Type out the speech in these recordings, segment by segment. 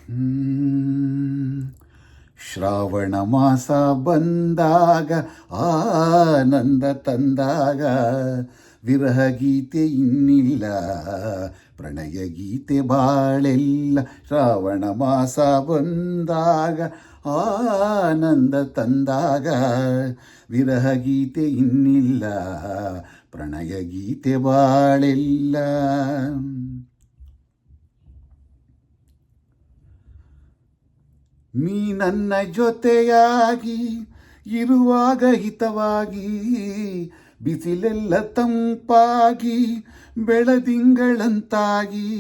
ಹ್ಮ್. ಶ್ರಾವಣ ಮಾಸ ಬಂದಾಗ ಆನಂದ ತಂದಾಗ ವಿರಹ ಗೀತೆ ಇನ್ನಿಲ್ಲ, ಪ್ರಣಯ ಗೀತೆ ಬಾಳೆಲ್ಲ. ಶ್ರಾವಣ ಮಾಸ ಬಂದಾಗ ಆನಂದ ತಂದಾಗ ವಿರಹ ಗೀತೆ ಇನ್ನಿಲ್ಲ, ಪ್ರಣಯ ಗೀತೆ ಬಾಳೆಲ್ಲ. ನೀ ನನ್ನ ಜೊತೆಯಾಗಿ ಇರುವಾಗ ಹಿತವಾಗಿ, ಬಿಸಿಲೆಲ್ಲ ತಂಪಾಗಿ ಬೆಳದಿಂಗಳಂತಾಗಿ.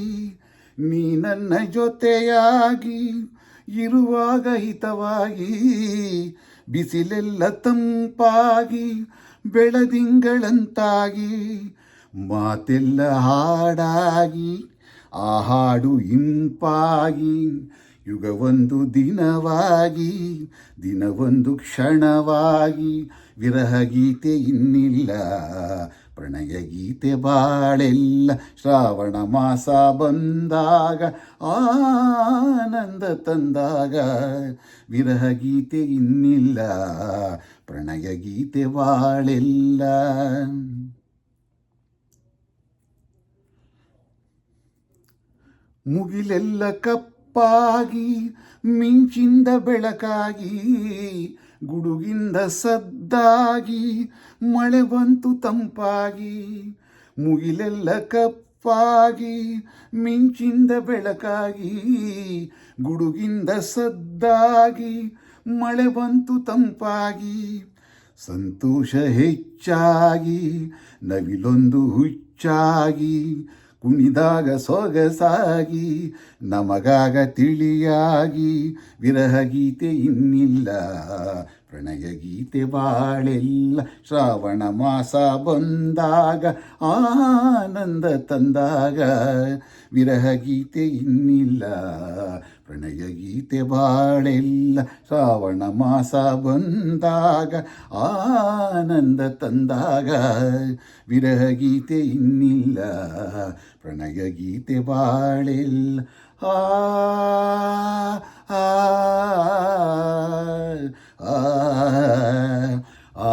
ನೀ ನನ್ನ ಜೊತೆಯಾಗಿ ಇರುವಾಗ ಹಿತವಾಗಿ, ಬಿಸಿಲೆಲ್ಲ ತಂಪಾಗಿ ಬೆಳದಿಂಗಳಂತಾಗಿ. ಮಾತೆಲ್ಲ ಹಾಡಾಗಿ ಆ ಹಾಡು ಇಂಪಾಗಿ, ಯುಗವೊಂದು ದಿನವಾಗಿ ದಿನವೊಂದು ಕ್ಷಣವಾಗಿ. ವಿರಹ ಗೀತೆ ಇನ್ನಿಲ್ಲ, ಪ್ರಣಯ ಗೀತೆ ಬಾಳೆಲ್ಲ. ಶ್ರಾವಣ ಮಾಸ ಬಂದಾಗ ಆನಂದ ತಂದಾಗ ವಿರಹ ಗೀತೆ ಇನ್ನಿಲ್ಲ, ಪ್ರಣಯ ಗೀತೆ ಬಾಳೆಲ್ಲ. ಮುಗಿಲೆಲ್ಲ ಕಪ್ಪಾಗಿ ಮಿಂಚಿಂದ ಬೆಳಕಾಗಿ, ಗುಡುಗಿಂದ ಸದ್ದಾಗಿ ಮಳೆ ಬಂತು ತಂಪಾಗಿ. ಮುಗಿಲೆಲ್ಲ ಕಪ್ಪಾಗಿ ಮಿಂಚಿಂದ ಬೆಳಕಾಗಿ, ಗುಡುಗಿಂದ ಸದ್ದಾಗಿ ಮಳೆ ಬಂತು ತಂಪಾಗಿ. ಸಂತೋಷ ಹೆಚ್ಚಾಗಿ ನವಿಲೊಂದು ಹುಚ್ಚಾಗಿ, ಕುಣಿದಾಗ ಸೊಗಸಾಗಿ ನಮಗಾಗ ತಿಳಿಯಾಗಿ. ವಿರಹ ಗೀತೆ ಇನ್ನಿಲ್ಲ, ಪ್ರಣಯ ಗೀತೆ ಬಾಳೆಲ್ಲ. ಶ್ರಾವಣ ಮಾಸ ಬಂದಾಗ ಆನಂದ ತಂದಾಗ ವಿರಹ ಗೀತೆ ಇನ್ನಿಲ್ಲ, ಪ್ರಣಯ ಗೀತೆ ಬಾಳೆಲ್ಲ. ಶ್ರಾವಣ ಮಾಸ ಬಂದಾಗ ಆನಂದ ತಂದಾಗ ವಿರಹ ಗೀತೆ ಇನ್ನಿಲ್ಲ, ಪ್ರಣಯ ಗೀತೆ ಬಾಳೆಲ್ಲ. ಆ ಆ ಆ ಆ